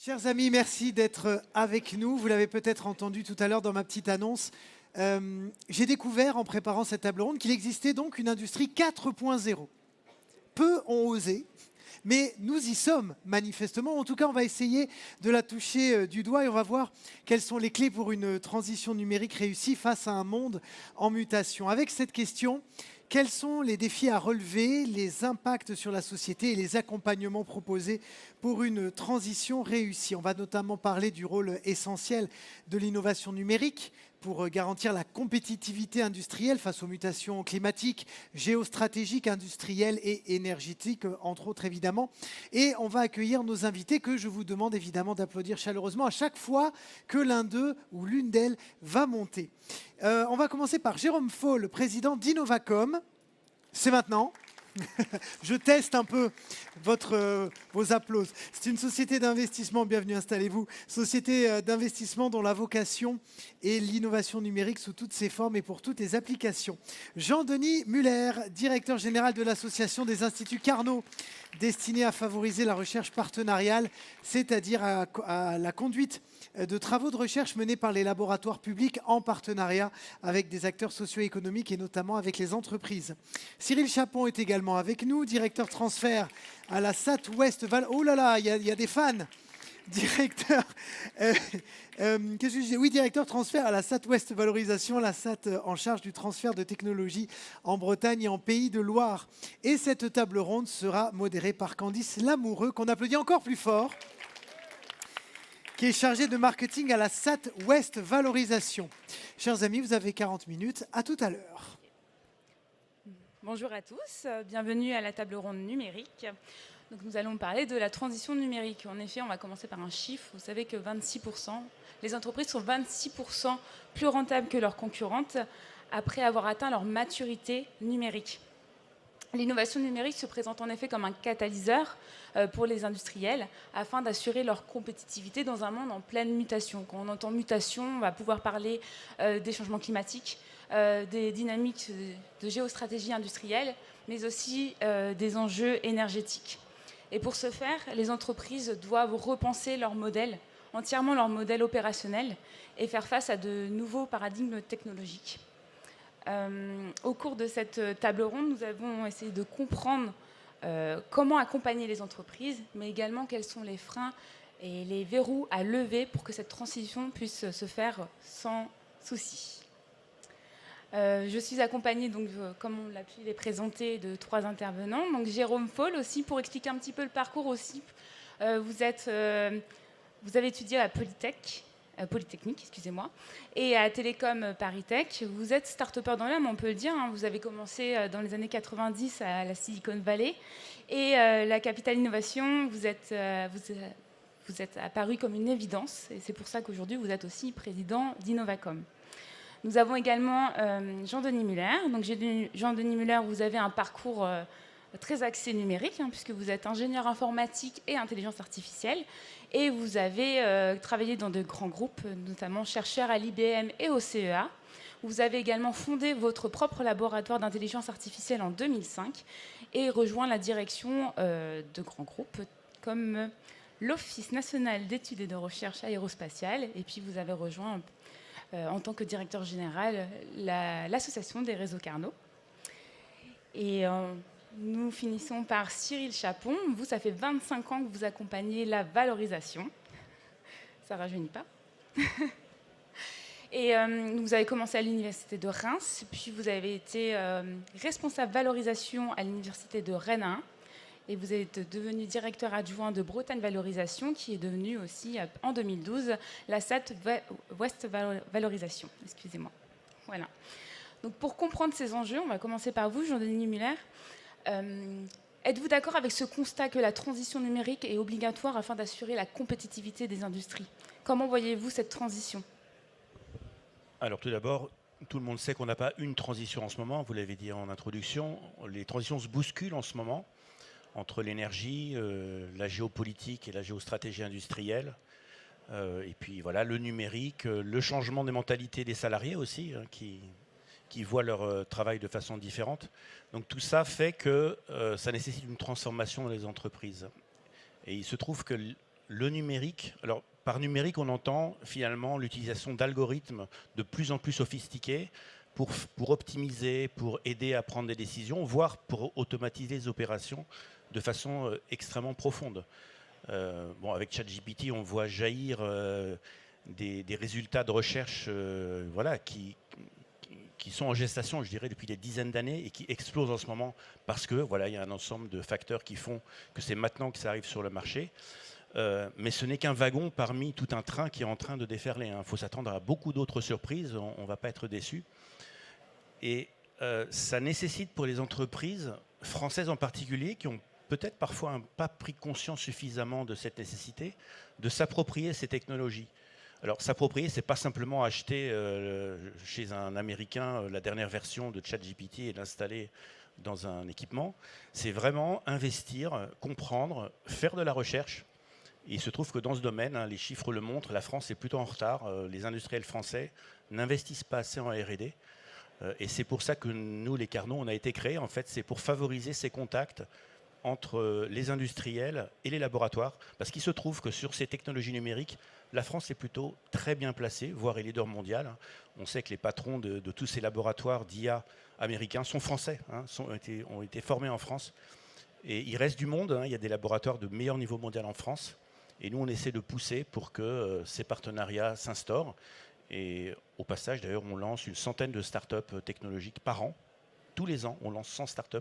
Chers amis, merci d'être avec nous. Vous l'avez peut-être entendu tout à l'heure dans ma petite annonce. J'ai découvert en préparant cette table ronde qu'il existait donc une industrie 4.0. Peu ont osé, mais nous y sommes manifestement. En tout cas, on va essayer de la toucher du doigt et on va voir quelles sont les clés pour une transition numérique réussie face à un monde en mutation. Avec cette question, quels sont les défis à relever, les impacts sur la société et les accompagnements proposés pour une transition réussie? On va notamment parler du rôle essentiel de l'innovation numérique pour garantir la compétitivité industrielle face aux mutations climatiques, géostratégiques, industrielles et énergétiques, entre autres évidemment. Et on va accueillir nos invités que je vous demande évidemment d'applaudir chaleureusement à chaque fois que l'un d'eux ou l'une d'elles va monter. On va commencer par Jérôme Faul, président d'Innovacom. C'est maintenant. Je teste un peu vos applauses. C'est une société d'investissement, bienvenue, installez-vous. Société d'investissement dont la vocation est l'innovation numérique sous toutes ses formes et pour toutes les applications. Jean-Denis Muller, directeur général de l'association des instituts Carnot, destiné à favoriser la recherche partenariale, c'est-à-dire à la conduite de travaux de recherche menés par les laboratoires publics en partenariat avec des acteurs socio-économiques et notamment avec les entreprises. Cyril Chapon est également avec nous, directeur transfert à la SAT West Val. Oh là là, il y a des fans. Directeur, qu'est-ce que je disais? Oui, directeur transfert à la SAT West Valorisation, la SAT en charge du transfert de technologies en Bretagne et en Pays de Loire. Et cette table ronde sera modérée par Candice Lamoureux, qu'on applaudit encore plus fort, qui est chargé de marketing à la SAT West Valorisation. Chers amis, vous avez 40 minutes. À tout à l'heure. Bonjour à tous, bienvenue à la table ronde numérique. Donc nous allons parler de la transition numérique. En effet, on va commencer par un chiffre. Vous savez que 26%, les entreprises sont 26% plus rentables que leurs concurrentes après avoir atteint leur maturité numérique. L'innovation numérique se présente en effet comme un catalyseur pour les industriels afin d'assurer leur compétitivité dans un monde en pleine mutation. Quand on entend mutation, on va pouvoir parler des changements climatiques, des dynamiques de géostratégie industrielle, mais aussi des enjeux énergétiques. Et pour ce faire, les entreprises doivent repenser leur modèle, entièrement leur modèle opérationnel, et faire face à de nouveaux paradigmes technologiques. Au cours de cette table ronde, nous avons essayé de comprendre comment accompagner les entreprises, mais également quels sont les freins et les verrous à lever pour que cette transition puisse se faire sans souci. Je suis accompagnée, donc, comme on l'a pu les présenter, de 3 intervenants. Donc Jérôme Faul aussi, pour expliquer un petit peu le parcours aussi. Vous avez étudié à Polytechnique, excusez-moi, et à Télécom Paris Tech. Vous êtes start-upper dans l'âme, on peut le dire. Hein. Vous avez commencé dans les années 90 à la Silicon Valley. Et la Capitale Innovation, vous êtes apparu comme une évidence. Et c'est pour ça qu'aujourd'hui, vous êtes aussi président d'Innovacom. Nous avons également Jean-Denis Muller. Donc, Jean-Denis Muller, vous avez un parcours très axé numérique, hein, puisque vous êtes ingénieur informatique et intelligence artificielle. Et vous avez travaillé dans de grands groupes, notamment chercheur à l'IBM et au CEA. Vous avez également fondé votre propre laboratoire d'intelligence artificielle en 2005 et rejoint la direction de grands groupes comme l'Office national d'études et de recherche aérospatiale. Et puis, vous avez rejoint en tant que directeur général l'association des réseaux Carnot. Et nous finissons par Cyril Chapon. Vous, ça fait 25 ans que vous accompagnez la valorisation. Ça ne rajeunit pas. Et vous avez commencé à l'université de Reims, puis vous avez été responsable valorisation à l'université de Rennes 1. Et vous êtes devenu directeur adjoint de Bretagne Valorisation, qui est devenu aussi, en 2012, la SAT West Valorisation. Excusez-moi. Voilà. Donc, pour comprendre ces enjeux, on va commencer par vous, Jean-Denis Muller. Êtes-vous d'accord avec ce constat que la transition numérique est obligatoire afin d'assurer la compétitivité des industries? Comment voyez-vous cette transition? Alors, tout d'abord, tout le monde sait qu'on n'a pas une transition en ce moment. Vous l'avez dit en introduction. Les transitions se bousculent en ce moment, entre l'énergie, la géopolitique et la géostratégie industrielle. Et puis voilà, le numérique, le changement des mentalités des salariés aussi, hein, qui voient leur travail de façon différente. Donc tout ça fait que ça nécessite une transformation dans les entreprises. Et il se trouve que le numérique, alors par numérique, on entend finalement l'utilisation d'algorithmes de plus en plus sophistiqués pour optimiser, pour aider à prendre des décisions, voire pour automatiser les opérations de façon extrêmement profonde. Bon, avec ChatGPT, on voit jaillir des résultats de recherche voilà, qui sont en gestation, je dirais, depuis des dizaines d'années et qui explosent en ce moment parce que voilà, il y a un ensemble de facteurs qui font que c'est maintenant que ça arrive sur le marché. Mais ce n'est qu'un wagon parmi tout un train qui est en train de déferler. Il faut s'attendre à beaucoup d'autres surprises, on ne va pas être déçu. Et ça nécessite pour les entreprises françaises en particulier, qui ont peut-être parfois pas pris conscience suffisamment de cette nécessité, de s'approprier ces technologies. Alors s'approprier, c'est pas simplement acheter chez un Américain la dernière version de ChatGPT et l'installer dans un équipement. C'est vraiment investir, comprendre, faire de la recherche. Et il se trouve que dans ce domaine, les chiffres le montrent, la France est plutôt en retard. Les industriels français n'investissent pas assez en R&D. Et c'est pour ça que nous, les Carnot, on a été créés. En fait, c'est pour favoriser ces contacts entre les industriels et les laboratoires. Parce qu'il se trouve que sur ces technologies numériques, la France est plutôt très bien placée, voire est leader mondial. On sait que les patrons de tous ces laboratoires d'IA américains sont français, ont été formés en France. Et il reste du monde, il y a des laboratoires de meilleur niveau mondial en France. Et nous, on essaie de pousser pour que ces partenariats s'instaurent. Et au passage, d'ailleurs, on lance une centaine de startups technologiques par an. Tous les ans, on lance 100 startups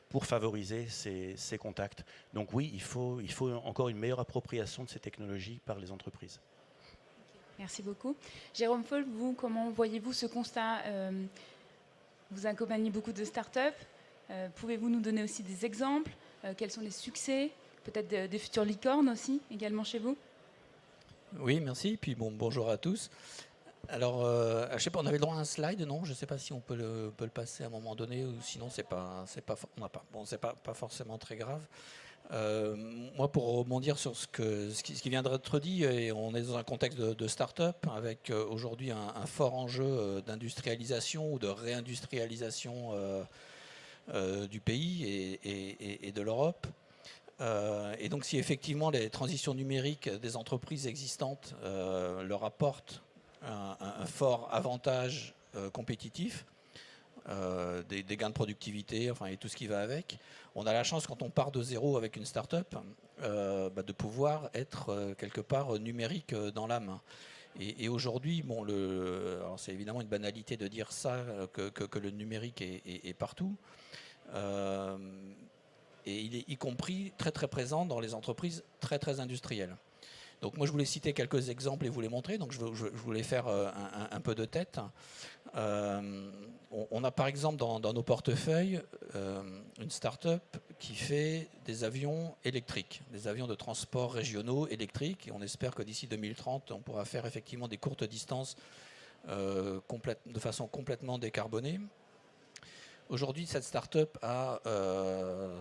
pour favoriser ces contacts. Donc oui, il faut encore une meilleure appropriation de ces technologies par les entreprises. Merci beaucoup. Jérôme Faulk, vous, comment voyez-vous ce constat Vous accompagnez beaucoup de startups. Pouvez-vous nous donner aussi des exemples Quels sont les succès? Peut-être des futures licornes aussi, également chez vous? Oui, merci. Puis bonjour à tous. Alors, je ne sais pas, on avait le droit à un slide, non? Je ne sais pas si on peut le passer à un moment donné, ou sinon on n'a pas. Bon, c'est pas forcément très grave. Moi, pour rebondir sur ce qui vient d'être dit, et on est dans un contexte de start-up avec aujourd'hui un fort enjeu d'industrialisation ou de réindustrialisation du pays et de l'Europe. Et donc, si effectivement les transitions numériques des entreprises existantes leur apportent un fort avantage compétitif, des gains de productivité, enfin, et tout ce qui va avec, on a la chance, quand on part de zéro avec une start-up, de pouvoir être quelque part numérique dans l'âme. Et aujourd'hui, alors c'est évidemment une banalité de dire ça, que le numérique est partout. Et il est y compris très très présent dans les entreprises très très industrielles. Donc moi je voulais citer quelques exemples et vous les montrer, donc je voulais faire un peu de tête. On a par exemple dans nos portefeuilles une start-up qui fait des avions électriques, des avions de transport régionaux électriques, et on espère que d'ici 2030 on pourra faire effectivement des courtes distances de façon complètement décarbonée. Aujourd'hui, cette start-up a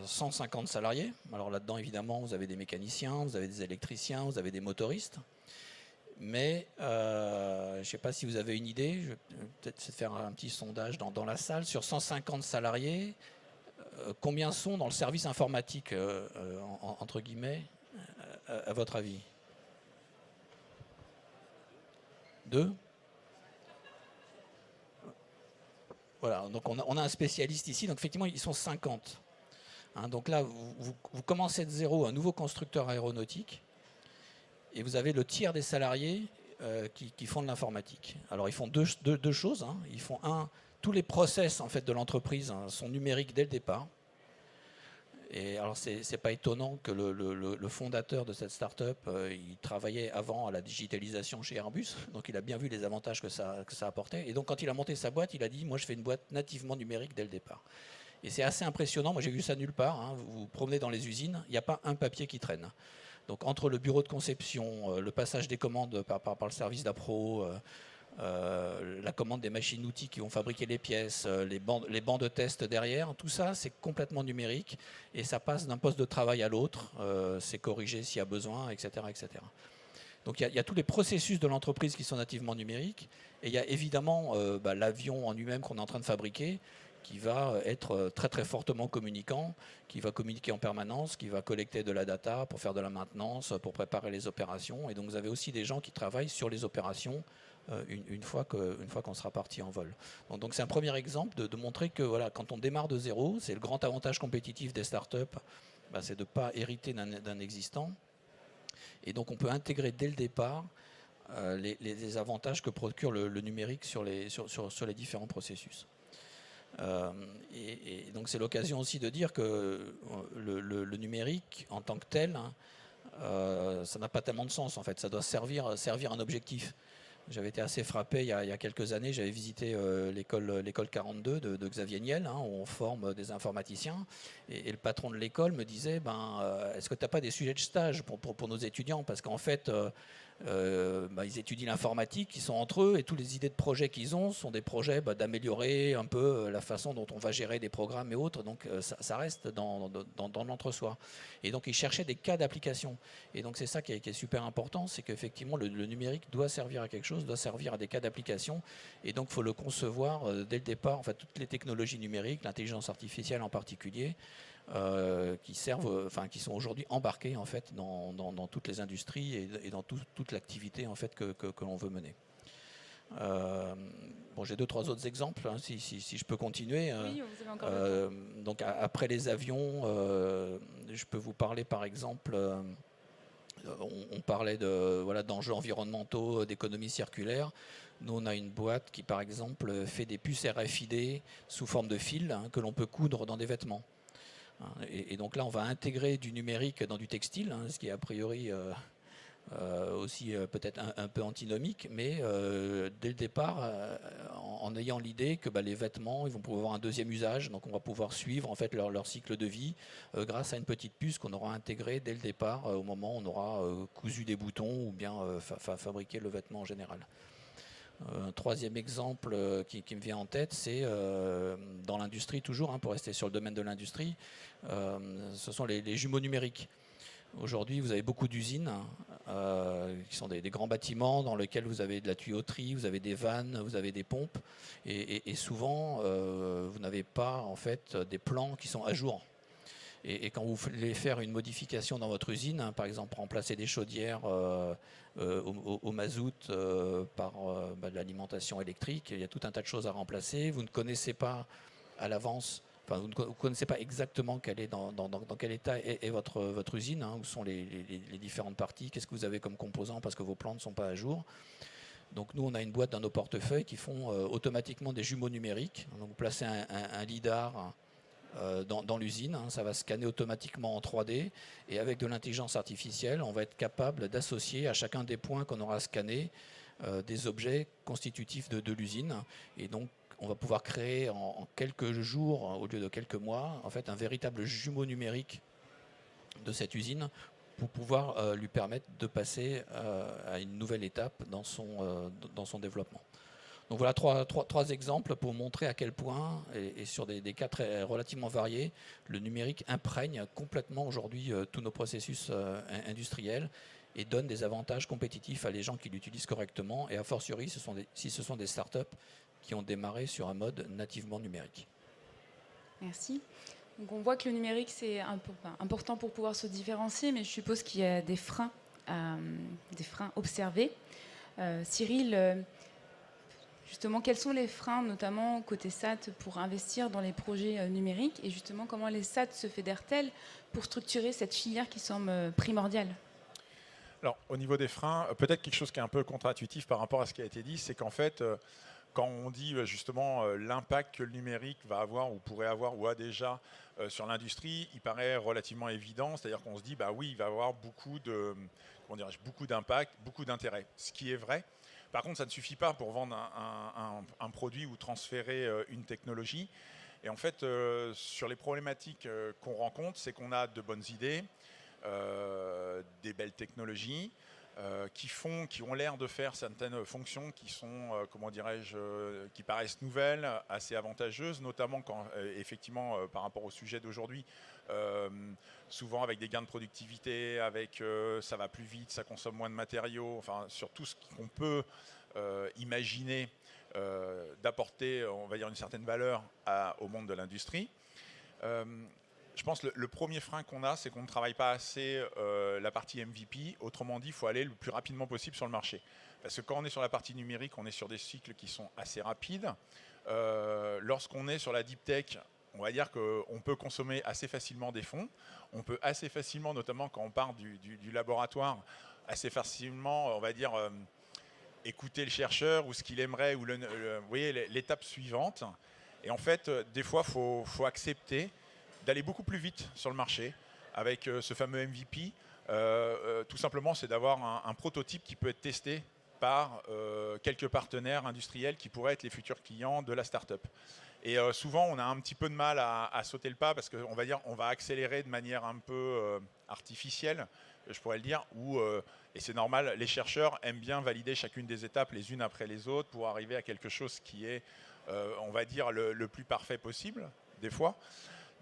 150 salariés. Alors là-dedans, évidemment, vous avez des mécaniciens, vous avez des électriciens, vous avez des motoristes. Mais je ne sais pas si vous avez une idée, je vais peut-être faire un petit sondage dans la salle. Sur 150 salariés, combien sont dans le service informatique, entre guillemets, à votre avis? 2? Voilà, donc on a un spécialiste ici, donc effectivement ils sont 50. Donc là, vous commencez de zéro, un nouveau constructeur aéronautique, et vous avez le tiers des salariés qui font de l'informatique. Alors ils font deux choses. Ils font tous les process en fait, de l'entreprise sont numériques dès le départ. Et alors c'est pas étonnant que le fondateur de cette start-up, il travaillait avant à la digitalisation chez Airbus, donc il a bien vu les avantages que ça apportait. Et donc quand il a monté sa boîte, il a dit moi je fais une boîte nativement numérique dès le départ. Et c'est assez impressionnant, moi j'ai vu ça nulle part, vous vous promenez dans les usines, il n'y a pas un papier qui traîne. Donc entre le bureau de conception, le passage des commandes par le service d'appro, la commande des machines-outils qui vont fabriquer les pièces, les bancs de test derrière, tout ça c'est complètement numérique et ça passe d'un poste de travail à l'autre, c'est corrigé s'il y a besoin, etc. etc. Donc il y a tous les processus de l'entreprise qui sont nativement numériques et il y a évidemment l'avion en lui-même qu'on est en train de fabriquer qui va être très très fortement communicant, qui va communiquer en permanence, qui va collecter de la data pour faire de la maintenance, pour préparer les opérations. Et donc vous avez aussi des gens qui travaillent sur les opérations une fois qu'on sera parti en vol. Donc c'est un premier exemple de montrer que voilà, quand on démarre de zéro, c'est le grand avantage compétitif des startups, c'est de ne pas hériter d'un existant. Et donc on peut intégrer dès le départ les avantages que procure le numérique sur les différents processus. Et donc c'est l'occasion aussi de dire que le numérique en tant que tel, ça n'a pas tellement de sens en fait, ça doit servir un objectif. J'avais été assez frappé il y a quelques années, j'avais visité l'école 42 de Xavier Niel, où on forme des informaticiens, et le patron de l'école me disait est-ce que tu n'as pas des sujets de stage pour nos étudiants, parce qu'en fait ils étudient l'informatique, ils sont entre eux, et toutes les idées de projets qu'ils ont sont des projets d'améliorer un peu la façon dont on va gérer des programmes et autres, donc ça reste dans l'entre-soi. Et donc ils cherchaient des cas d'application, et donc c'est ça qui est super important, c'est qu'effectivement le numérique doit servir à quelque chose, doit servir à des cas d'application, et donc il faut le concevoir dès le départ. En fait, toutes les technologies numériques, l'intelligence artificielle en particulier, qui sont aujourd'hui embarqués en fait dans toutes les industries et dans toute l'activité en fait que l'on veut mener. J'ai 2-3 autres exemples, si je peux continuer. Oui, vous avez encore le temps. Donc après les avions, je peux vous parler par exemple. On parlait d'enjeux environnementaux, d'économie circulaire. Nous, on a une boîte qui, par exemple, fait des puces RFID sous forme de fil que l'on peut coudre dans des vêtements. Et donc là, on va intégrer du numérique dans du textile, ce qui est a priori aussi peut-être un peu antinomique, mais dès le départ, en ayant l'idée que les vêtements, ils vont pouvoir avoir un deuxième usage, donc on va pouvoir suivre en fait leur cycle de vie grâce à une petite puce qu'on aura intégrée dès le départ, au moment où on aura cousu des boutons ou bien fabriqué le vêtement en général. Un troisième exemple qui me vient en tête, c'est dans l'industrie toujours, pour rester sur le domaine de l'industrie, ce sont les jumeaux numériques. Aujourd'hui, vous avez beaucoup d'usines qui sont des grands bâtiments dans lesquels vous avez de la tuyauterie, vous avez des vannes, vous avez des pompes, et souvent, vous n'avez pas en fait des plans qui sont à jour. Et quand vous voulez faire une modification dans votre usine, par exemple remplacer des chaudières au mazout par de l'alimentation électrique, il y a tout un tas de choses à remplacer. Vous ne connaissez pas à l'avance, vous ne connaissez pas exactement dans quel état est votre usine, où sont les différentes parties, qu'est-ce que vous avez comme composants parce que vos plans ne sont pas à jour. Donc nous, on a une boîte dans nos portefeuilles qui font automatiquement des jumeaux numériques. Donc vous placez un lidar dans l'usine, ça va scanner automatiquement en 3D, et avec de l'intelligence artificielle, on va être capable d'associer à chacun des points qu'on aura scannés des objets constitutifs de l'usine, et donc on va pouvoir créer en quelques jours, au lieu de quelques mois, en fait un véritable jumeau numérique de cette usine pour pouvoir lui permettre de passer à une nouvelle étape dans son développement. Donc voilà trois exemples pour montrer à quel point, et sur des cas relativement variés, le numérique imprègne complètement aujourd'hui tous nos processus industriels et donne des avantages compétitifs à les gens qui l'utilisent correctement, et a fortiori si ce sont des startups qui ont démarré sur un mode nativement numérique. Merci. Donc on voit que le numérique, c'est important pour pouvoir se différencier, mais je suppose qu'il y a des freins observés. Cyril, justement, quels sont les freins, notamment côté SAT, pour investir dans les projets numériques, et justement, comment les SAT se fédèrent-elles pour structurer cette filière qui semble primordiale ? Alors, au niveau des freins, peut-être quelque chose qui est un peu contre-intuitif par rapport à ce qui a été dit, c'est qu'en fait, quand on dit justement l'impact que le numérique va avoir ou pourrait avoir ou a déjà sur l'industrie, il paraît relativement évident, c'est-à-dire qu'on se dit, oui, il va avoir beaucoup d'impact, beaucoup d'intérêt, ce qui est vrai. Par contre, ça ne suffit pas pour vendre un produit ou transférer une technologie. Et en fait, sur les problématiques qu'on rencontre, c'est qu'on a de bonnes idées, des belles technologies qui ont l'air de faire certaines fonctions qui sont, qui paraissent nouvelles, assez avantageuses, notamment quand, effectivement, par rapport au sujet d'aujourd'hui, souvent avec des gains de productivité, avec ça va plus vite, ça consomme moins de matériaux, enfin sur tout ce qu'on peut imaginer d'apporter, on va dire, une certaine valeur au monde de l'industrie. Je pense que le premier frein qu'on a, c'est qu'on ne travaille pas assez la partie MVP. Autrement dit, il faut aller le plus rapidement possible sur le marché. Parce que quand on est sur la partie numérique, on est sur des cycles qui sont assez rapides. Lorsqu'on est sur la deep tech, on va dire qu'on peut consommer assez facilement des fonds. On peut assez facilement, notamment quand on part du laboratoire, assez facilement, on va dire, écouter le chercheur ou ce qu'il aimerait, ou vous voyez, l'étape suivante. Et en fait, des fois, il faut accepter d'aller beaucoup plus vite sur le marché avec ce fameux MVP. Tout simplement, c'est d'avoir un prototype qui peut être testé par quelques partenaires industriels qui pourraient être les futurs clients de la start-up. Et souvent, on a un petit peu de mal à sauter le pas parce qu'on va dire on va accélérer de manière un peu artificielle, je pourrais le dire, et c'est normal, les chercheurs aiment bien valider chacune des étapes les unes après les autres pour arriver à quelque chose qui est, on va dire, le plus parfait possible, des fois.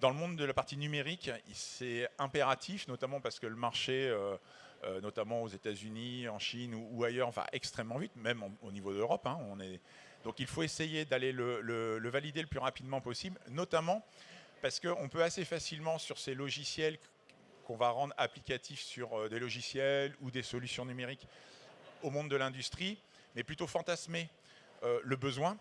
Dans le monde de la partie numérique, c'est impératif, notamment parce que le marché, notamment aux États-Unis, en Chine ou ailleurs, va extrêmement vite, même au niveau de l'Europe. Donc il faut essayer d'aller le valider le plus rapidement possible, notamment parce qu'on peut assez facilement, sur ces logiciels qu'on va rendre applicatifs sur des logiciels ou des solutions numériques au monde de l'industrie, mais plutôt fantasmer le besoin.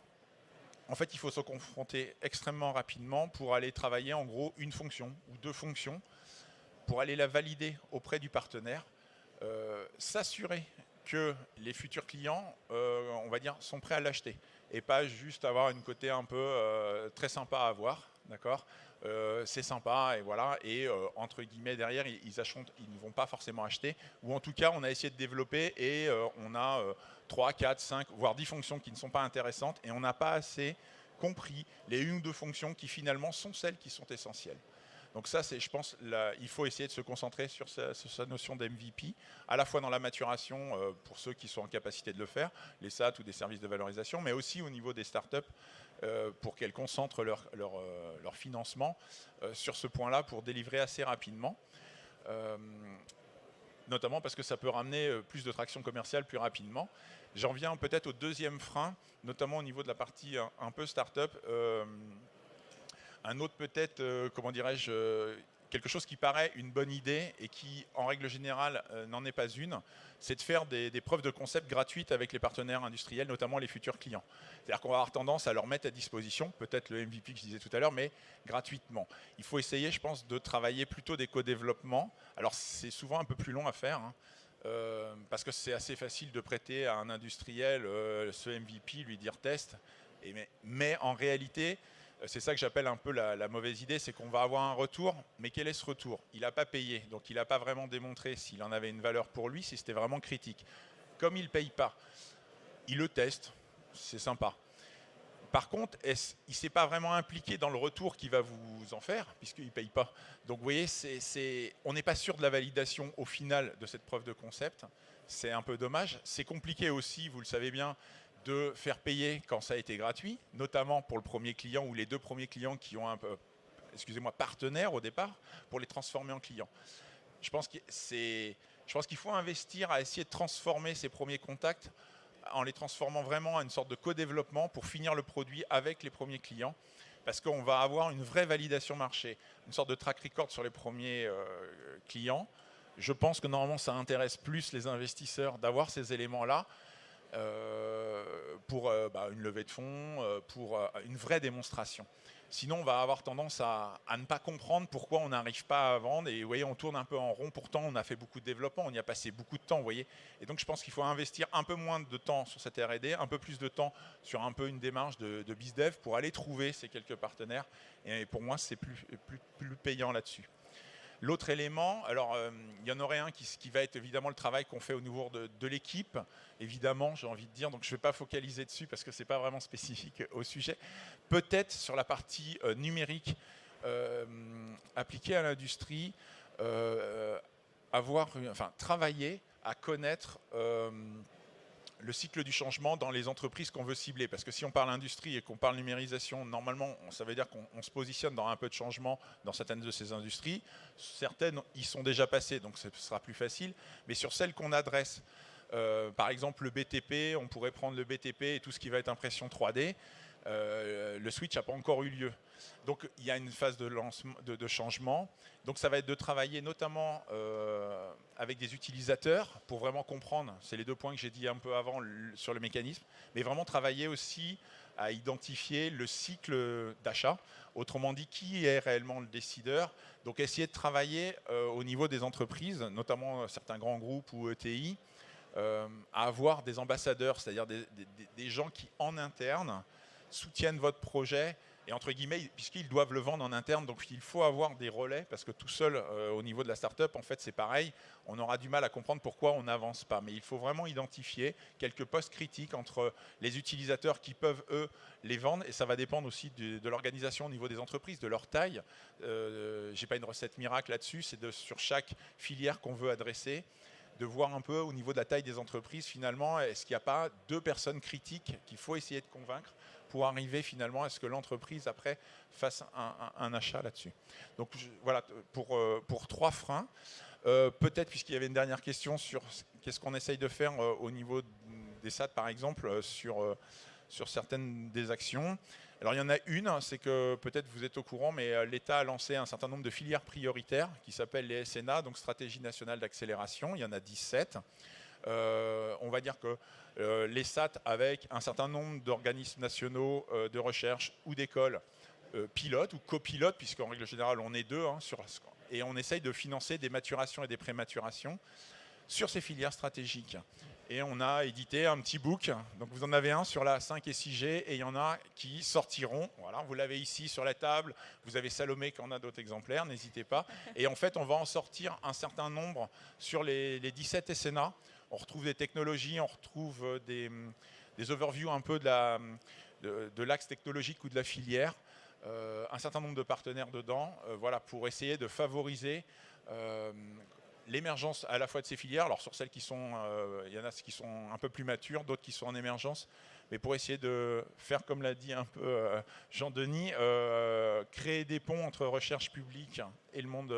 En fait, il faut se confronter extrêmement rapidement pour aller travailler en gros une fonction ou deux fonctions, pour aller la valider auprès du partenaire, s'assurer que les futurs clients, on va dire, sont prêts à l'acheter et pas juste avoir une côté un peu très sympa à avoir, d'accord. C'est sympa et voilà, et entre guillemets derrière ils ne vont pas forcément acheter, ou en tout cas on a essayé de développer et on a 3, 4, 5 voire 10 fonctions qui ne sont pas intéressantes et on n'a pas assez compris les une ou deux fonctions qui finalement sont celles qui sont essentielles. Donc ça, c'est, je pense, il faut essayer de se concentrer sur sa notion d'MVP, à la fois dans la maturation pour ceux qui sont en capacité de le faire, les SAT ou des services de valorisation, mais aussi au niveau des startups pour qu'elles concentrent leur financement sur ce point-là pour délivrer assez rapidement. Notamment parce que ça peut ramener plus de traction commerciale plus rapidement. J'en viens peut-être au deuxième frein, notamment au niveau de la partie un peu start-up. Un autre peut-être, comment dirais-je, quelque chose qui paraît une bonne idée et qui, en règle générale, n'en est pas une, c'est de faire des preuves de concept gratuites avec les partenaires industriels, notamment les futurs clients. C'est-à-dire qu'on va avoir tendance à leur mettre à disposition, peut-être le MVP que je disais tout à l'heure, mais gratuitement. Il faut essayer, je pense, de travailler plutôt des co-développements. Alors, c'est souvent un peu plus long à faire, parce que c'est assez facile de prêter à un industriel ce MVP, lui dire test, mais en réalité, c'est ça que j'appelle un peu la mauvaise idée, c'est qu'on va avoir un retour, mais quel est ce retour? Il n'a pas payé, donc il n'a pas vraiment démontré s'il en avait une valeur pour lui, si c'était vraiment critique. Comme il ne paye pas, il le teste, c'est sympa. Par contre, il ne s'est pas vraiment impliqué dans le retour qu'il va vous en faire, puisqu'il ne paye pas. Donc vous voyez, on n'est pas sûr de la validation au final de cette preuve de concept. C'est un peu dommage. C'est compliqué aussi, vous le savez bien, de faire payer quand ça a été gratuit, notamment pour le premier client ou les deux premiers clients qui ont un peu, partenaires au départ, pour les transformer en clients. Je pense qu'il faut investir à essayer de transformer ces premiers contacts en les transformant vraiment en une sorte de co-développement pour finir le produit avec les premiers clients, parce qu'on va avoir une vraie validation marché, une sorte de track record sur les premiers clients. Je pense que normalement ça intéresse plus les investisseurs d'avoir ces éléments-là, pour une levée de fonds, pour une vraie démonstration. Sinon, on va avoir tendance à ne pas comprendre pourquoi on n'arrive pas à vendre. Et vous voyez, on tourne un peu en rond. Pourtant, on a fait beaucoup de développement, on y a passé beaucoup de temps, vous voyez. Et donc, je pense qu'il faut investir un peu moins de temps sur cette R&D, un peu plus de temps sur un peu une démarche de BizDev pour aller trouver ces quelques partenaires. Et pour moi, c'est plus payant là-dessus. L'autre élément, alors il y en aurait un qui va être évidemment le travail qu'on fait au niveau de l'équipe, évidemment, j'ai envie de dire, donc je ne vais pas focaliser dessus parce que ce n'est pas vraiment spécifique au sujet. Peut-être sur la partie numérique appliquée à l'industrie, travailler à connaître le cycle du changement dans les entreprises qu'on veut cibler. Parce que si on parle industrie et qu'on parle numérisation, normalement, ça veut dire qu'on se positionne dans un peu de changement dans certaines de ces industries. Certaines y sont déjà passées, donc ce sera plus facile. Mais sur celles qu'on adresse, Par exemple, le BTP, on pourrait prendre le BTP et tout ce qui va être impression 3D. Le switch n'a pas encore eu lieu. Donc il y a une phase de lancement, de changement. Donc ça va être de travailler notamment avec des utilisateurs pour vraiment comprendre, c'est les 2 points que j'ai dit un peu avant sur le mécanisme, mais vraiment travailler aussi à identifier le cycle d'achat. Autrement dit, qui est réellement le décideur. Donc essayer de travailler au niveau des entreprises, notamment certains grands groupes ou ETI, à avoir des ambassadeurs, c'est-à-dire des gens qui en interne soutiennent votre projet et entre guillemets, puisqu'ils doivent le vendre en interne, donc il faut avoir des relais parce que tout seul au niveau de la start-up, en fait c'est pareil, on aura du mal à comprendre pourquoi on n'avance pas, mais il faut vraiment identifier quelques postes critiques entre les utilisateurs qui peuvent eux les vendre, et ça va dépendre aussi de l'organisation au niveau des entreprises, de leur taille. J'ai pas une recette miracle là-dessus, c'est sur chaque filière qu'on veut adresser, de voir un peu au niveau de la taille des entreprises, finalement, est-ce qu'il n'y a pas 2 personnes critiques qu'il faut essayer de convaincre pour arriver finalement à ce que l'entreprise, après, fasse un achat là-dessus. Donc voilà, pour 3 freins. Peut-être, puisqu'il y avait une dernière question sur qu'est-ce qu'on essaye de faire au niveau des SAT, par exemple, sur certaines des actions. Alors il y en a une, c'est que peut-être vous êtes au courant, mais l'État a lancé un certain nombre de filières prioritaires qui s'appellent les SNA, donc Stratégie nationale d'accélération. Il y en a 17. On va dire que les SAT, avec un certain nombre d'organismes nationaux de recherche ou d'écoles, pilotent ou copilotent, puisqu'en règle générale on est 2, et on essaye de financer des maturations et des prématurations sur ces filières stratégiques. Et on a édité un petit book, donc vous en avez un sur la 5 et 6G, et il y en a qui sortiront. Voilà, vous l'avez ici sur la table, vous avez Salomé qui en a d'autres exemplaires, n'hésitez pas. Et en fait, on va en sortir un certain nombre sur les 17 SNA. On retrouve des technologies, on retrouve des overviews un peu de l'axe technologique ou de la filière, un certain nombre de partenaires dedans, voilà, pour essayer de favoriser l'émergence à la fois de ces filières, alors sur celles qui sont, il y en a qui sont un peu plus matures, d'autres qui sont en émergence, mais pour essayer de faire, comme l'a dit un peu Jean-Denis, créer des ponts entre recherche publique et le monde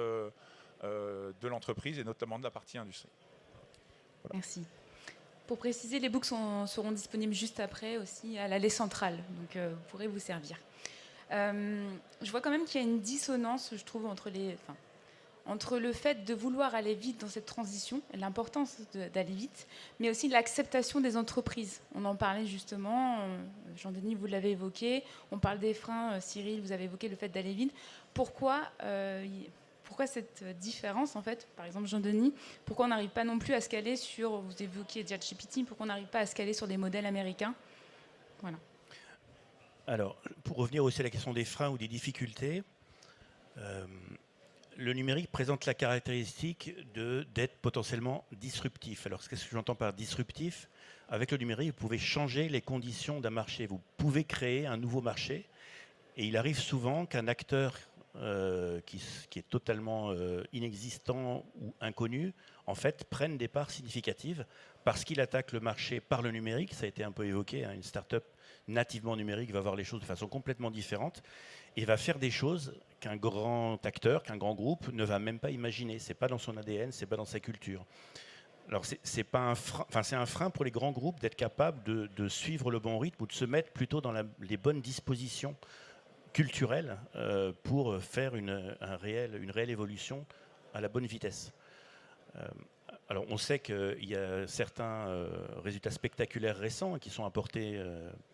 de l'entreprise, et notamment de la partie industrie. Voilà. Merci. Pour préciser, les books seront disponibles juste après aussi à l'allée centrale, donc vous pourrez vous servir. Je vois quand même qu'il y a une dissonance, je trouve, entre le fait de vouloir aller vite dans cette transition, l'importance d'aller vite, mais aussi l'acceptation des entreprises. On en parlait justement, Jean-Denis, vous l'avez évoqué, on parle des freins, Cyril, vous avez évoqué le fait d'aller vite. Pourquoi cette différence, en fait, par exemple Jean-Denis, pourquoi on n'arrive pas non plus à se caler sur, vous évoquiez ChatGPT, pourquoi on n'arrive pas à se caler sur des modèles américains? Voilà. Alors, pour revenir aussi à la question des freins ou des difficultés, le numérique présente la caractéristique d'être potentiellement disruptif. Alors, qu'est-ce que j'entends par disruptif? Avec le numérique, vous pouvez changer les conditions d'un marché. Vous pouvez créer un nouveau marché. Et il arrive souvent qu'un acteur qui est totalement inexistant ou inconnu, en fait, prenne des parts significatives parce qu'il attaque le marché par le numérique. Ça a été un peu évoqué, hein, une start-up nativement numérique va voir les choses de façon complètement différente et va faire des choses qu'un grand acteur, qu'un grand groupe ne va même pas imaginer. C'est pas dans son ADN, c'est pas dans sa culture. Alors c'est pas un frein, enfin c'est un frein pour les grands groupes d'être capables de suivre le bon rythme ou de se mettre plutôt dans les bonnes dispositions culturelles pour faire une réelle évolution à la bonne vitesse. Alors on sait qu'il y a certains résultats spectaculaires récents qui sont apportés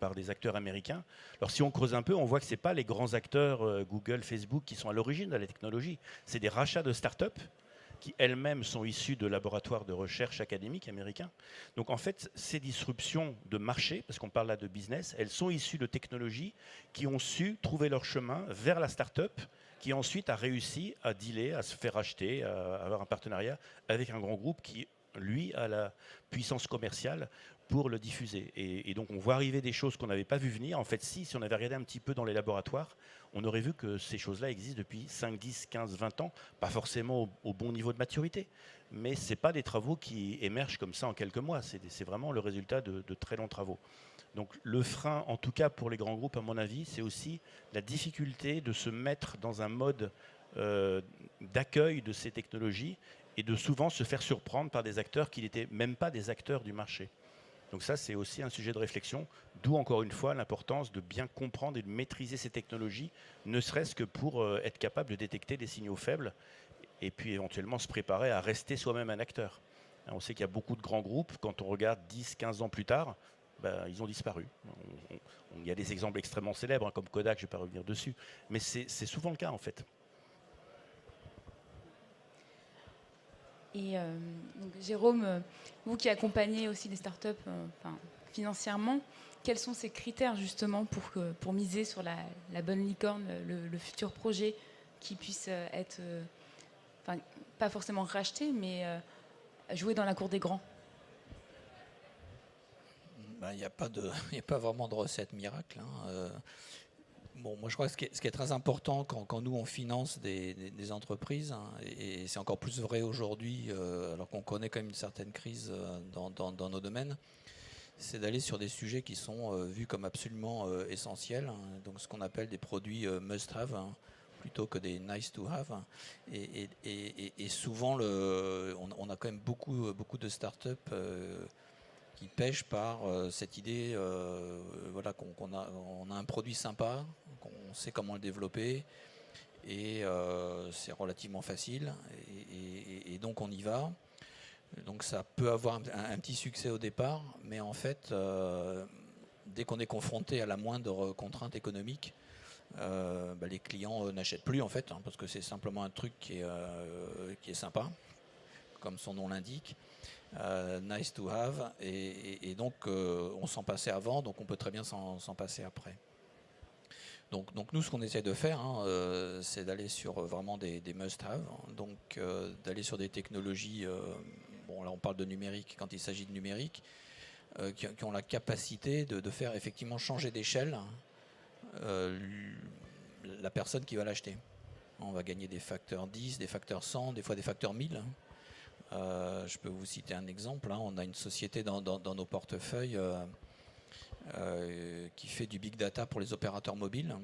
par des acteurs américains. Alors si on creuse un peu, on voit que ce n'est pas les grands acteurs Google, Facebook qui sont à l'origine de la technologie. C'est des rachats de start-up qui elles-mêmes sont issues de laboratoires de recherche académiques américains. Donc en fait, ces disruptions de marché, parce qu'on parle là de business, elles sont issues de technologies qui ont su trouver leur chemin vers la start-up, qui ensuite a réussi à dealer, à se faire acheter, à avoir un partenariat avec un grand groupe qui, lui, a la puissance commerciale pour le diffuser. Et donc on voit arriver des choses qu'on n'avait pas vu venir. En fait, si on avait regardé un petit peu dans les laboratoires, on aurait vu que ces choses-là existent depuis 5, 10, 15, 20 ans, pas forcément au bon niveau de maturité, mais ce n'est pas des travaux qui émergent comme ça en quelques mois, c'est vraiment le résultat de très longs travaux. Donc le frein, en tout cas pour les grands groupes, à mon avis, c'est aussi la difficulté de se mettre dans un mode d'accueil de ces technologies et de souvent se faire surprendre par des acteurs qui n'étaient même pas des acteurs du marché. Donc ça, c'est aussi un sujet de réflexion, d'où encore une fois l'importance de bien comprendre et de maîtriser ces technologies, ne serait-ce que pour être capable de détecter des signaux faibles et puis éventuellement se préparer à rester soi-même un acteur. On sait qu'il y a beaucoup de grands groupes, quand on regarde 10-15 ans plus tard, ils ont disparu. Il y a des exemples extrêmement célèbres, comme Kodak, je ne vais pas revenir dessus, mais c'est souvent le cas en fait. Et donc, Jérôme, vous qui accompagnez aussi les startups financièrement, quels sont ces critères justement pour miser sur la bonne licorne, le futur projet qui puisse être, pas forcément racheté, mais jouer dans la cour des grands? Il n'y a pas vraiment de recette miracle. Bon, moi je crois que ce qui est très important quand nous on finance des entreprises, et c'est encore plus vrai aujourd'hui, alors qu'on connaît quand même une certaine crise dans nos domaines, c'est d'aller sur des sujets qui sont vus comme absolument essentiels, donc ce qu'on appelle des produits must-have, plutôt que des nice-to-have. Et souvent, on a quand même beaucoup de startups qui pêchent par cette idée voilà, qu'on a un produit sympa, qu'on sait comment le développer, et c'est relativement facile, et donc on y va. Donc ça peut avoir un petit succès au départ, mais en fait, dès qu'on est confronté à la moindre contrainte économique, les clients n'achètent plus en fait, parce que c'est simplement un truc qui est sympa, comme son nom l'indique. Nice to have, et donc on s'en passait avant, donc on peut très bien s'en passer après. Donc nous, ce qu'on essaie de faire, c'est d'aller sur vraiment des must-have, donc d'aller sur des technologies, bon là on parle de numérique quand il s'agit de numérique, qui ont la capacité de faire effectivement changer d'échelle la personne qui va l'acheter. On va gagner des facteurs 10, des facteurs 100, des fois des facteurs 1000. Je peux vous citer un exemple. On a une société dans nos portefeuilles qui fait du big data pour les opérateurs mobiles,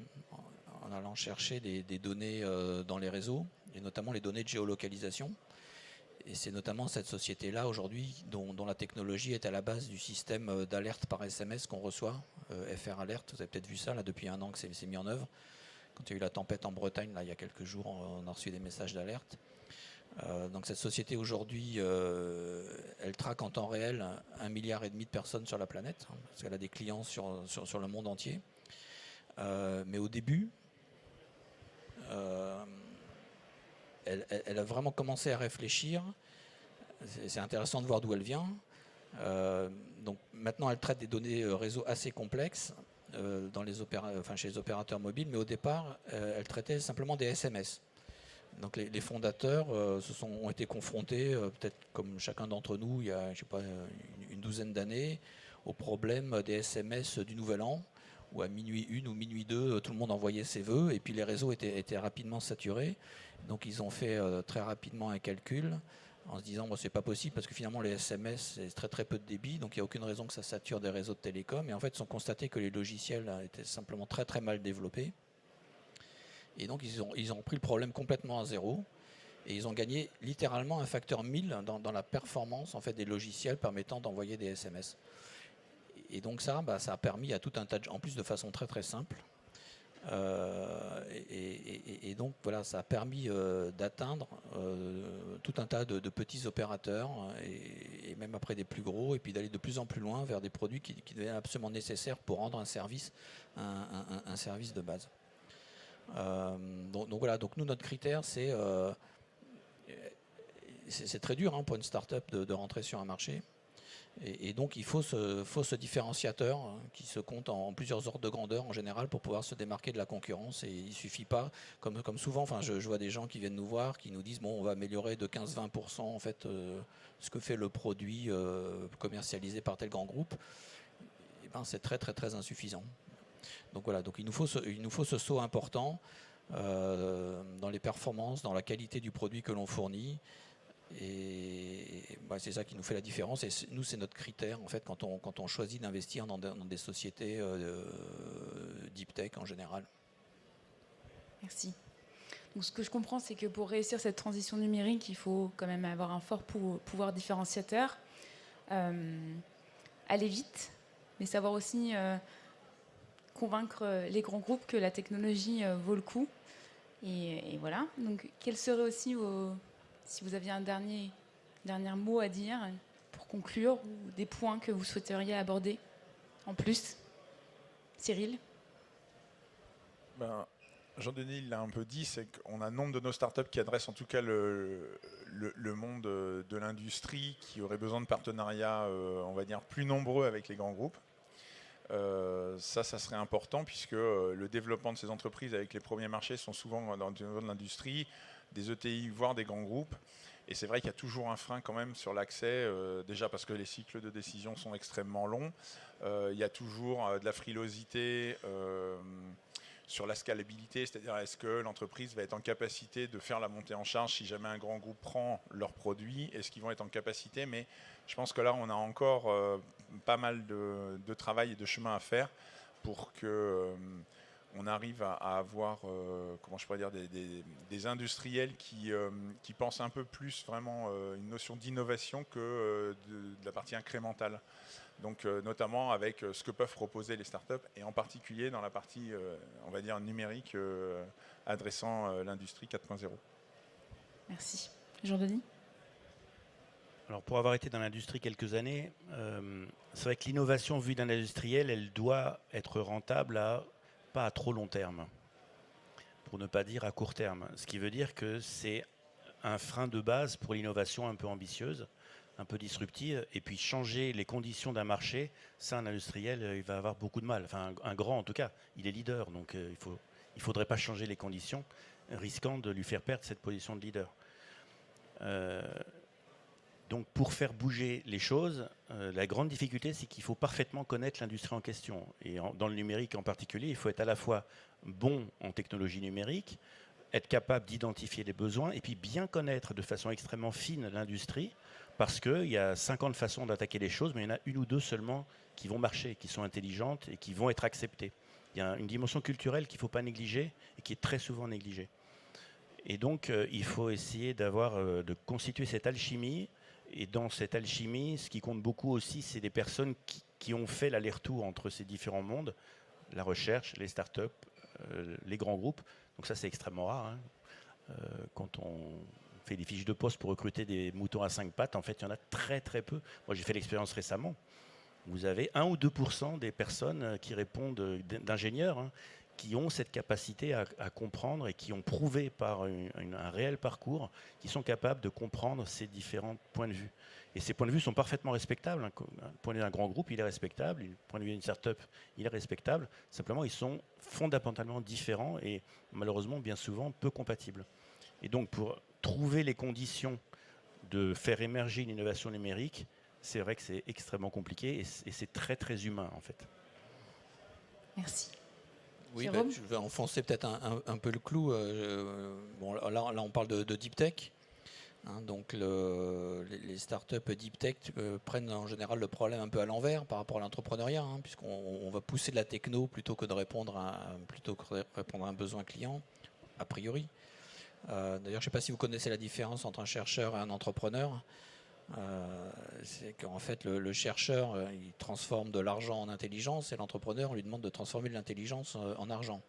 en allant chercher des données dans les réseaux, et notamment les données de géolocalisation. Et c'est notamment cette société-là aujourd'hui dont la technologie est à la base du système d'alerte par SMS qu'on reçoit, FR Alert. Vous avez peut-être vu ça là, depuis un an que c'est mis en œuvre. Quand il y a eu la tempête en Bretagne, là, il y a quelques jours, on a reçu des messages d'alerte. Donc cette société aujourd'hui, elle traque en temps réel 1,5 milliard de personnes sur la planète, parce qu'elle a des clients sur le monde entier. Mais au début, elle a vraiment commencé à réfléchir. C'est intéressant de voir d'où elle vient. Donc maintenant, elle traite des données réseau assez complexes chez les opérateurs mobiles, mais au départ, elle traitait simplement des SMS. Donc les fondateurs ont été confrontés, peut-être comme chacun d'entre nous, il y a une douzaine d'années, au problème des SMS du Nouvel An, où à minuit 1 ou minuit 2, tout le monde envoyait ses vœux, et puis les réseaux étaient rapidement saturés. Donc ils ont fait très rapidement un calcul, en se disant c'est pas possible, parce que finalement les SMS, c'est très très peu de débit, donc il n'y a aucune raison que ça sature des réseaux de télécom. Et en fait, ils ont constaté que les logiciels étaient simplement très très mal développés. Et donc ils ont pris le problème complètement à zéro, et ils ont gagné littéralement un facteur 1000 dans la performance en fait, des logiciels permettant d'envoyer des SMS. Et donc ça a permis à tout un tas en plus de façon très très simple. Et donc voilà, ça a permis d'atteindre tout un tas de petits opérateurs, et même après des plus gros, et puis d'aller de plus en plus loin vers des produits qui deviennent absolument nécessaires pour rendre un service de base. Donc voilà, donc nous notre critère c'est très dur pour une start-up de rentrer sur un marché, et donc il faut ce différenciateur qui se compte en plusieurs ordres de grandeur en général pour pouvoir se démarquer de la concurrence. Et il suffit pas, comme souvent, je vois des gens qui viennent nous voir, qui nous disent on va améliorer de 15-20% en fait ce que fait le produit commercialisé par tel grand groupe. Et c'est très très très insuffisant. Donc voilà, donc il nous faut ce saut important dans les performances, dans la qualité du produit que l'on fournit, et c'est ça qui nous fait la différence. Et nous, c'est notre critère en fait quand on choisit d'investir dans des sociétés deep tech en général. Merci. Donc ce que je comprends, c'est que pour réussir cette transition numérique, il faut quand même avoir un fort pouvoir différenciateur, aller vite, mais savoir aussi convaincre les grands groupes que la technologie vaut le coup. Et voilà. Donc quel serait aussi, si vous aviez un dernier mot à dire pour conclure, ou des points que vous souhaiteriez aborder en plus, Cyril? Jean-Denis l'a un peu dit, c'est qu'on a nombre de nos startups qui adressent en tout cas le monde de l'industrie, qui aurait besoin de partenariats, on va dire, plus nombreux avec les grands groupes. Ça serait important, puisque le développement de ces entreprises avec les premiers marchés sont souvent dans le niveau de l'industrie, des ETI, voire des grands groupes. Et c'est vrai qu'il y a toujours un frein quand même sur l'accès, déjà parce que les cycles de décision sont extrêmement longs. Il y a toujours de la frilosité sur la scalabilité, c'est-à-dire est-ce que l'entreprise va être en capacité de faire la montée en charge si jamais un grand groupe prend leurs produits, est-ce qu'ils vont être en capacité, mais je pense que là on a encore pas mal de travail et de chemin à faire pour que on arrive à avoir, comment je pourrais dire, des industriels qui pensent un peu plus vraiment une notion d'innovation que de la partie incrémentale. Donc notamment avec ce que peuvent proposer les startups, et en particulier dans la partie, on va dire, numérique, adressant l'industrie 4.0. Merci. Jean-Denis? Alors pour avoir été dans l'industrie quelques années, c'est vrai que l'innovation vue d'un industriel, elle doit être rentable pas à trop long terme, pour ne pas dire à court terme. Ce qui veut dire que c'est un frein de base pour l'innovation un peu ambitieuse, un peu disruptive, et puis changer les conditions d'un marché, ça, un industriel, il va avoir beaucoup de mal. Enfin, un grand en tout cas, il est leader, donc il ne faudrait pas changer les conditions, risquant de lui faire perdre cette position de leader. Donc pour faire bouger les choses, la grande difficulté, c'est qu'il faut parfaitement connaître l'industrie en question. Et dans le numérique en particulier, il faut être à la fois bon en technologie numérique, être capable d'identifier les besoins, et puis bien connaître de façon extrêmement fine l'industrie, parce qu'il y a 50 façons d'attaquer les choses, mais il y en a une ou deux seulement qui vont marcher, qui sont intelligentes et qui vont être acceptées. Il y a une dimension culturelle qu'il ne faut pas négliger et qui est très souvent négligée. Et donc, il faut essayer de constituer cette alchimie. Et dans cette alchimie, ce qui compte beaucoup aussi, c'est des personnes qui ont fait l'aller-retour entre ces différents mondes, la recherche, les startups, les grands groupes. Donc ça, c'est extrêmement rare. Hein. Quand on fait des fiches de poste pour recruter des moutons à 5 pattes, en fait, il y en a très très peu. Moi, j'ai fait l'expérience récemment. Vous avez 1 ou 2% des personnes qui répondent, d'ingénieurs, hein, qui ont cette capacité à comprendre et qui ont prouvé par un réel parcours qu'ils sont capables de comprendre ces différents points de vue. Et ces points de vue sont parfaitement respectables. Un point de vue d'un grand groupe, il est respectable. Le point de vue d'une start-up, il est respectable. Simplement, ils sont fondamentalement différents et malheureusement, bien souvent, peu compatibles. Et donc, pour trouver les conditions de faire émerger une innovation numérique, c'est vrai que c'est extrêmement compliqué et c'est très, très humain, en fait. Merci. Oui, je vais enfoncer peut-être un peu le clou. Bon, là, on parle de deep tech. Hein, donc les startups deep tech prennent en général le problème un peu à l'envers par rapport à l'entrepreneuriat, hein, puisqu'on va pousser de la techno plutôt que de répondre à un besoin client, a priori. D'ailleurs, je ne sais pas si vous connaissez la différence entre un chercheur et un entrepreneur. C'est qu'en fait le chercheur il transforme de l'argent en intelligence, et l'entrepreneur, on lui demande de transformer de l'intelligence en argent.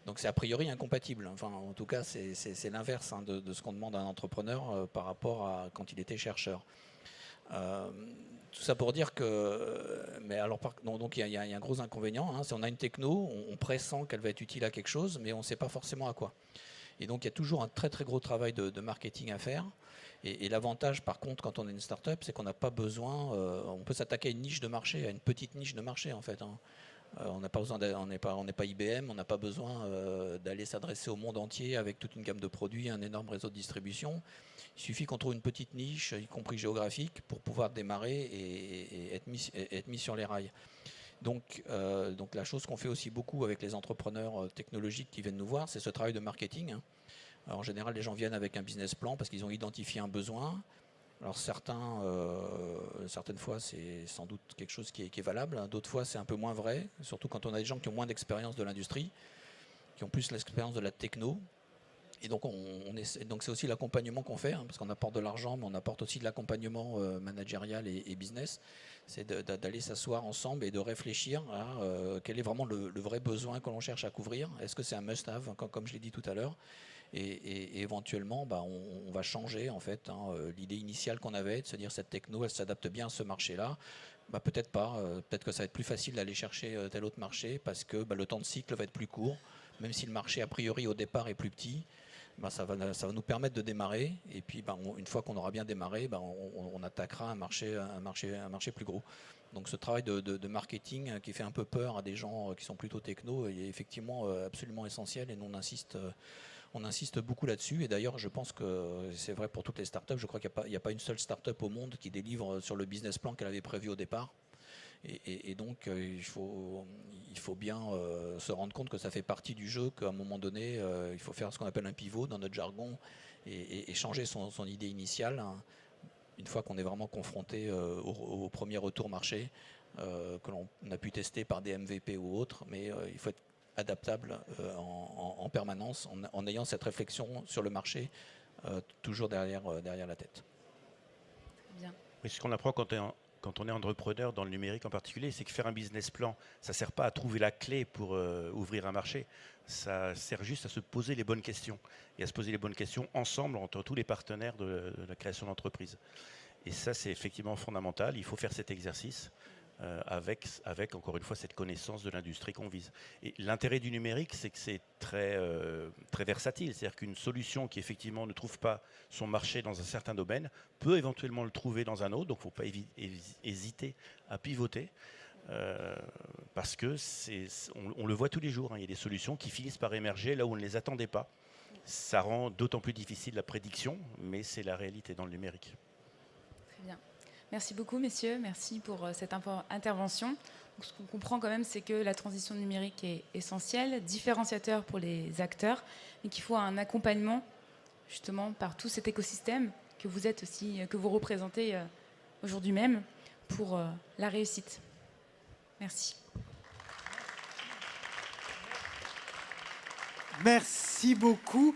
Donc c'est a priori incompatible. Enfin, en tout cas, c'est l'inverse, hein, de ce qu'on demande à un entrepreneur par rapport à quand il était chercheur. Tout ça pour dire que, mais alors, donc il y a un gros inconvénient. Hein, si on a une techno, on pressent qu'elle va être utile à quelque chose, mais on ne sait pas forcément à quoi. Et donc il y a toujours un très très gros travail de marketing à faire. Et l'avantage, par contre, quand on est une start-up, c'est qu'on n'a pas besoin. On peut s'attaquer à une niche de marché, à une petite niche de marché, en fait. Hein. On n'a pas besoin, on n'est pas IBM, on n'a pas besoin d'aller s'adresser au monde entier avec toute une gamme de produits, un énorme réseau de distribution. Il suffit qu'on trouve une petite niche, y compris géographique, pour pouvoir démarrer et être mis sur les rails. Donc la chose qu'on fait aussi beaucoup avec les entrepreneurs technologiques qui viennent nous voir, c'est ce travail de marketing. Hein. Alors, en général, les gens viennent avec un business plan parce qu'ils ont identifié un besoin. Alors certaines fois, c'est sans doute quelque chose qui est valable. D'autres fois, c'est un peu moins vrai, surtout quand on a des gens qui ont moins d'expérience de l'industrie, qui ont plus l'expérience de la techno. Et donc, donc c'est aussi l'accompagnement qu'on fait, hein, parce qu'on apporte de l'argent, mais on apporte aussi de l'accompagnement managérial et business. C'est d'aller s'asseoir ensemble et de réfléchir à quel est vraiment le vrai besoin que l'on cherche à couvrir. Est-ce que c'est un must-have, comme je l'ai dit tout à l'heure, et éventuellement, on va changer en fait l'idée initiale qu'on avait, de se dire cette techno, elle s'adapte bien à ce marché-là. Peut-être pas. Peut-être que ça va être plus facile d'aller chercher tel autre marché parce que le temps de cycle va être plus court, même si le marché a priori au départ est plus petit. Ça va nous permettre de démarrer, et puis une fois qu'on aura bien démarré, on attaquera un marché plus gros. Donc ce travail de marketing qui fait un peu peur à des gens qui sont plutôt techno est effectivement absolument essentiel, et nous on insiste beaucoup là-dessus. Et d'ailleurs, je pense que c'est vrai pour toutes les startups. Je crois qu'il n'y a pas une seule startup au monde qui délivre sur le business plan qu'elle avait prévu au départ. Et donc, il faut bien se rendre compte que ça fait partie du jeu, qu'à un moment donné, il faut faire ce qu'on appelle un pivot dans notre jargon et changer son idée initiale, hein, une fois qu'on est vraiment confronté au premier retour marché, que l'on a pu tester par des MVP ou autres. Mais il faut être adaptable en permanence, en ayant cette réflexion sur le marché toujours derrière la tête. Bien. Oui, ce qu'on apprend quand on est entrepreneur dans le numérique en particulier, c'est que faire un business plan, ça ne sert pas à trouver la clé pour ouvrir un marché. Ça sert juste à se poser les bonnes questions et à se poser les bonnes questions ensemble entre tous les partenaires de la création d'entreprise. Et ça, c'est effectivement fondamental. Il faut faire cet exercice avec, encore une fois, cette connaissance de l'industrie qu'on vise. Et l'intérêt du numérique, c'est que c'est très versatile. C'est-à-dire qu'une solution qui, effectivement, ne trouve pas son marché dans un certain domaine peut éventuellement le trouver dans un autre. Donc, il ne faut pas hésiter à pivoter. Parce que on le voit tous les jours, hein. Il y a des solutions qui finissent par émerger là où on ne les attendait pas. Ça rend d'autant plus difficile la prédiction, mais c'est la réalité dans le numérique. Très bien. Merci beaucoup, messieurs. Merci pour cette intervention. Donc, ce qu'on comprend quand même, c'est que la transition numérique est essentielle, différenciateur pour les acteurs, mais qu'il faut un accompagnement justement par tout cet écosystème que vous êtes aussi, que vous représentez aujourd'hui même pour la réussite. Merci. Merci beaucoup.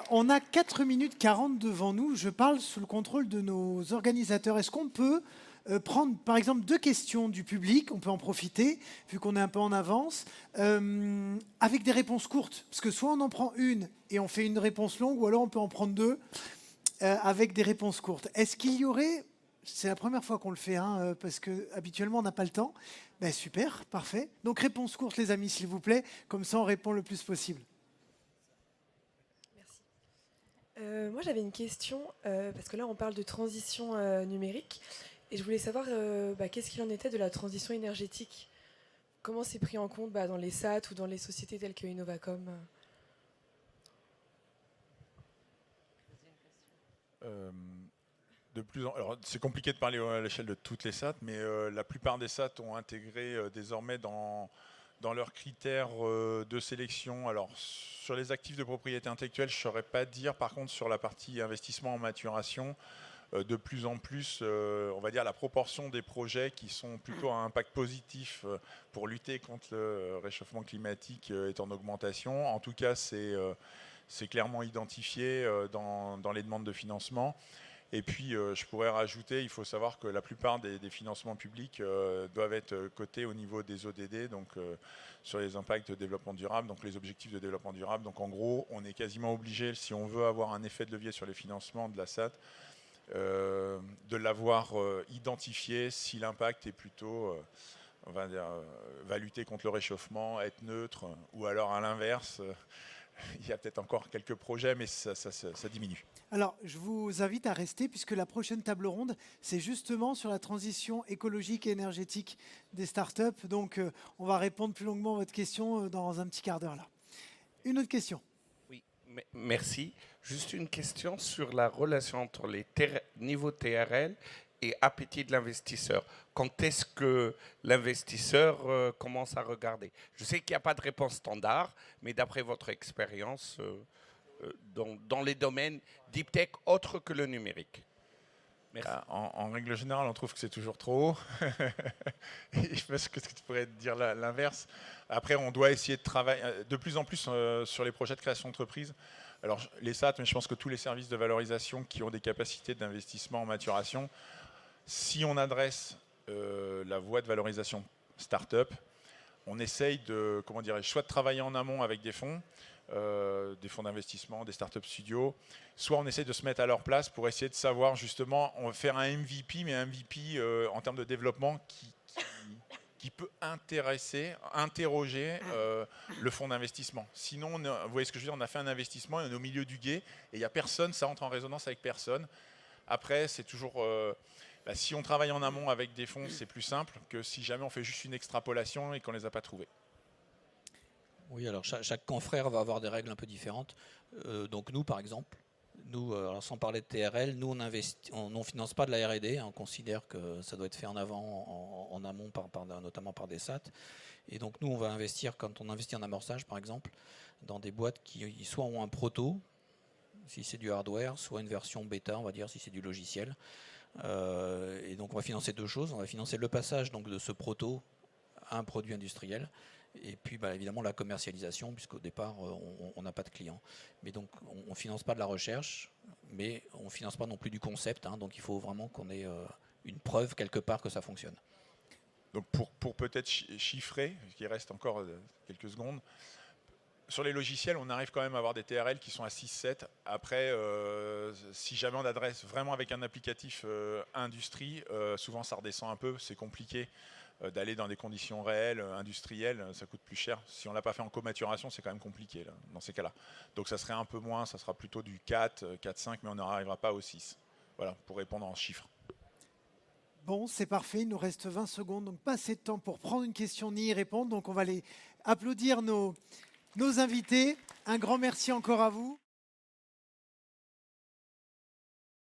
On a 4 minutes 40 devant nous. Je parle sous le contrôle de nos organisateurs. Est-ce qu'on peut prendre, par exemple, 2 questions du public? On peut en profiter, vu qu'on est un peu en avance, avec des réponses courtes. Parce que soit on en prend une et on fait une réponse longue, ou alors on peut en prendre 2 avec des réponses courtes. Est-ce qu'il y aurait... C'est la première fois qu'on le fait, hein, parce qu'habituellement, on n'a pas le temps. Ben, super, parfait. Donc, réponse courte, les amis, s'il vous plaît. Comme ça, on répond le plus possible. Moi, j'avais une question, parce que là, on parle de transition numérique, et je voulais savoir qu'est-ce qu'il en était de la transition énergétique. Comment c'est pris en compte dans les SAT ou dans les sociétés telles que Innovacom? Alors, c'est compliqué de parler à l'échelle de toutes les SAT, mais la plupart des SAT ont intégré désormais dans leurs critères de sélection. Alors, sur les actifs de propriété intellectuelle, je ne saurais pas dire. Par contre, sur la partie investissement en maturation, de plus en plus, on va dire, la proportion des projets qui sont plutôt à impact positif pour lutter contre le réchauffement climatique est en augmentation. En tout cas, c'est clairement identifié dans les demandes de financement. Et puis, je pourrais rajouter, il faut savoir que la plupart des financements publics doivent être cotés au niveau des ODD, donc sur les impacts de développement durable, donc les objectifs de développement durable. Donc en gros, on est quasiment obligé, si on veut avoir un effet de levier sur les financements de la SAT, de l'avoir identifié si l'impact est plutôt, on va dire, va lutter contre le réchauffement, être neutre, ou alors à l'inverse, il y a peut-être encore quelques projets, mais ça diminue. Alors, je vous invite à rester, puisque la prochaine table ronde, c'est justement sur la transition écologique et énergétique des startups. Donc, on va répondre plus longuement à votre question dans un petit quart d'heure là. Une autre question. Oui, merci. Juste une question sur la relation entre les niveaux TRL et appétit de l'investisseur. Quand est-ce que l'investisseur commence à regarder? Je sais qu'il n'y a pas de réponse standard, mais d'après votre expérience, dans les domaines deep tech autres que le numérique. Merci. En règle générale, on trouve que c'est toujours trop haut. Je pense que tu pourrais dire l'inverse. Après, on doit essayer de travailler de plus en plus sur les projets de création d'entreprise. Alors, les SAT, mais je pense que tous les services de valorisation qui ont des capacités d'investissement en maturation, si on adresse la voie de valorisation start-up, on essaye de, comment dirais-je, soit de travailler en amont avec des fonds d'investissement, des start-up studios, soit on essaye de se mettre à leur place pour essayer de savoir justement, on va faire un MVP, mais un MVP en termes de développement qui peut interroger le fonds d'investissement. Sinon, vous voyez ce que je veux dire, on a fait un investissement, on est au milieu du gué, et il n'y a personne, ça entre en résonance avec personne. Après, c'est toujours... si on travaille en amont avec des fonds, c'est plus simple que si jamais on fait juste une extrapolation et qu'on ne les a pas trouvés. Oui, alors chaque confrère va avoir des règles un peu différentes. Donc nous, par exemple, alors sans parler de TRL, nous on ne finance pas de la R&D. On considère que ça doit être fait en amont, notamment par des SAT. Et donc nous, on va investir, quand on investit en amorçage, par exemple, dans des boîtes qui soit ont un proto, si c'est du hardware, soit une version bêta, on va dire, si c'est du logiciel. Et donc on va financer deux choses. On va financer le passage donc, de ce proto à un produit industriel. Et puis évidemment la commercialisation, puisqu'au départ on n'a pas de clients. Mais donc on ne finance pas de la recherche, mais on ne finance pas non plus du concept. Donc il faut vraiment qu'on ait une preuve quelque part que ça fonctionne. Donc pour peut-être chiffrer, il reste encore quelques secondes, sur les logiciels, on arrive quand même à avoir des TRL qui sont à 6-7. Après, si jamais on adresse vraiment avec un applicatif industrie, souvent ça redescend un peu, c'est compliqué d'aller dans des conditions réelles, industrielles, ça coûte plus cher. Si on ne l'a pas fait en comaturation, c'est quand même compliqué là, dans ces cas-là. Donc ça serait un peu moins, ça sera plutôt du 4, 4-5, mais on n'arrivera pas au 6. Voilà, pour répondre en chiffres. Bon, c'est parfait, il nous reste 20 secondes, donc pas assez de temps pour prendre une question ni y répondre. Donc on va aller applaudir nos invités. Un grand merci encore à vous.